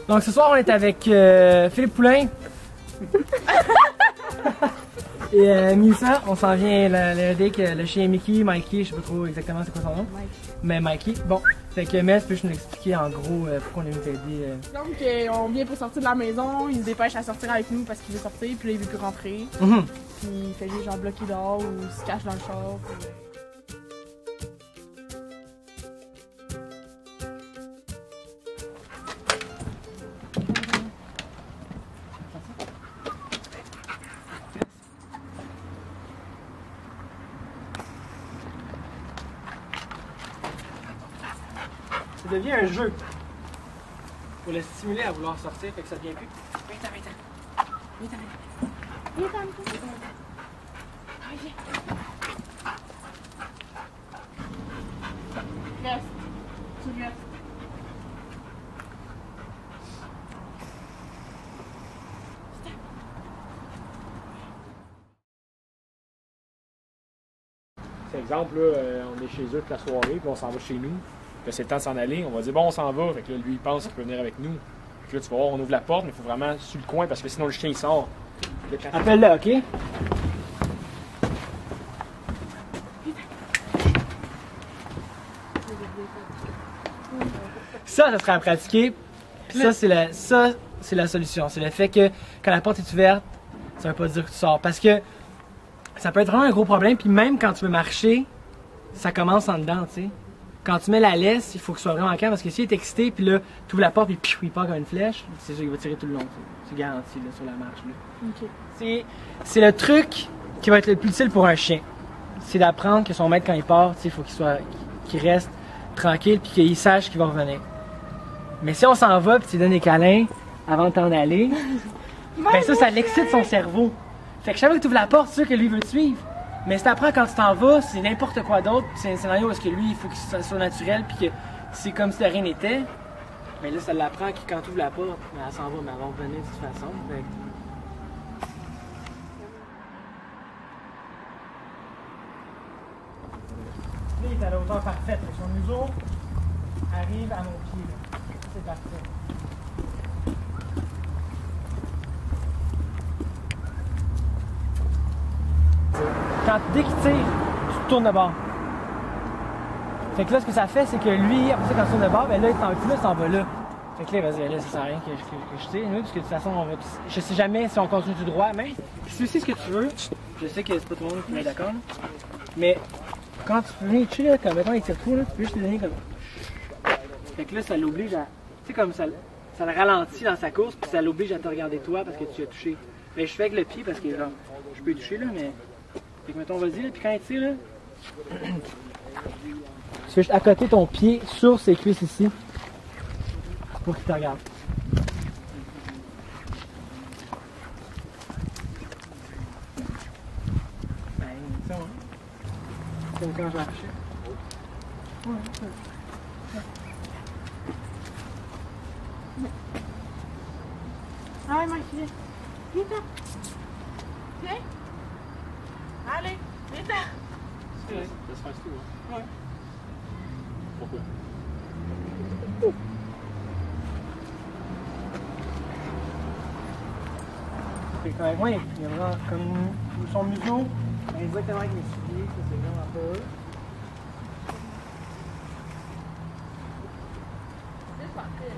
Donc ce soir on est avec Philippe Poulain et Mélissa. On s'en vient avec le chien Mickey, Mikey, je sais pas trop exactement c'est quoi son nom. Mike. Mais Mikey. Bon, fait que Mel, peux-tu nous expliquer en gros pourquoi on est venu t'aider? Donc on vient pour sortir de la maison, il se dépêche à sortir avec nous parce qu'il veut sortir, puis là il veut plus rentrer. Puis il fait juste genre bloquer dehors ou se cache dans le char. Puis... Ça devient un jeu pour le stimuler à vouloir sortir, fait que ça devient plus. Viens-t'en. Reste. Tu restes. C'est exemple, là, on est chez eux toute la soirée, puis on s'en va chez nous. Puis c'est le temps de s'en aller. On va dire, bon, on s'en va. Fait que là, lui, il pense qu'il peut venir avec nous. Puis là, tu vas voir, on ouvre la porte, mais il faut vraiment sur le coin parce que sinon, le chien, il sort. Appelle-le, ok? Ça serait à pratiquer. Puis ça, c'est la solution. C'est le fait que quand la porte est ouverte, ça veut pas dire que tu sors. Parce que ça peut être vraiment un gros problème. Puis même quand tu veux marcher, ça commence en dedans, tu sais. Quand tu mets la laisse, il faut que ce soit vraiment calme parce que s'il est excité, puis là, tu ouvres la porte, puis il part comme une flèche, c'est sûr qu'il va tirer tout le long. C'est garanti là, sur la marche. Là. Ok. C'est le truc qui va être le plus utile pour un chien. C'est d'apprendre que son maître, quand il part, il faut qu'il reste tranquille, puis qu'il sache qu'il va revenir. Mais si on s'en va, puis tu lui donnes des câlins avant de t'en aller, ben ça l'excite son cerveau. Fait que chaque fois que tu ouvres la porte, c'est sûr que lui veut te suivre. Mais si t'apprends quand tu t'en vas, c'est n'importe quoi d'autre, c'est un scénario où est-ce que lui, il faut que ça soit naturel, puis que c'est comme si de rien n'était. Mais là, ça l'apprend que quand tu ouvres la porte, elle s'en va, mais elle va revenir de toute façon. Fait que... Là, il est à la hauteur parfaite. Son museau arrive à mon pied. Là. C'est parfait. Dès qu'il tire, tu te tournes de bord. Fait que là, ce que ça fait, c'est que lui, après ça, quand tu tournes de bord, ben là, il s'en va là. Fait que là, vas-y, là, ça sert à rien que je tire, parce que de toute façon, je sais jamais si on continue tout droit, mais si tu sais ce que tu veux, je sais que c'est pas tout le monde qui va être d'accord, mais quand tu peux venir là, comme mettons, il tire trop, là, tu peux juste te donner comme. Fait que là, ça l'oblige à. Tu sais, comme ça le ralentit dans sa course, puis ça l'oblige à te regarder toi parce que tu as touché. Mais je fais avec le pied parce que, genre, je peux toucher, là, mais. Fait que mettons, vas-y, là, puis quand il tire, là, tu fais juste à côté ton pied sur ses cuisses ici pour qu'il te regarde. Ben, ça, hein. Comme quand je marchais. Ouais, ça. Ah ouais, Mike, viens-t'en. Viens. Allez, viens-t'en. C'est vrai, ça se passe tout, hein? Ouais. Pourquoi? Fait que avec moi, il y a vraiment comme son museau exactement avec mes souliers, ça c'est vraiment pas eux. C'est parfait.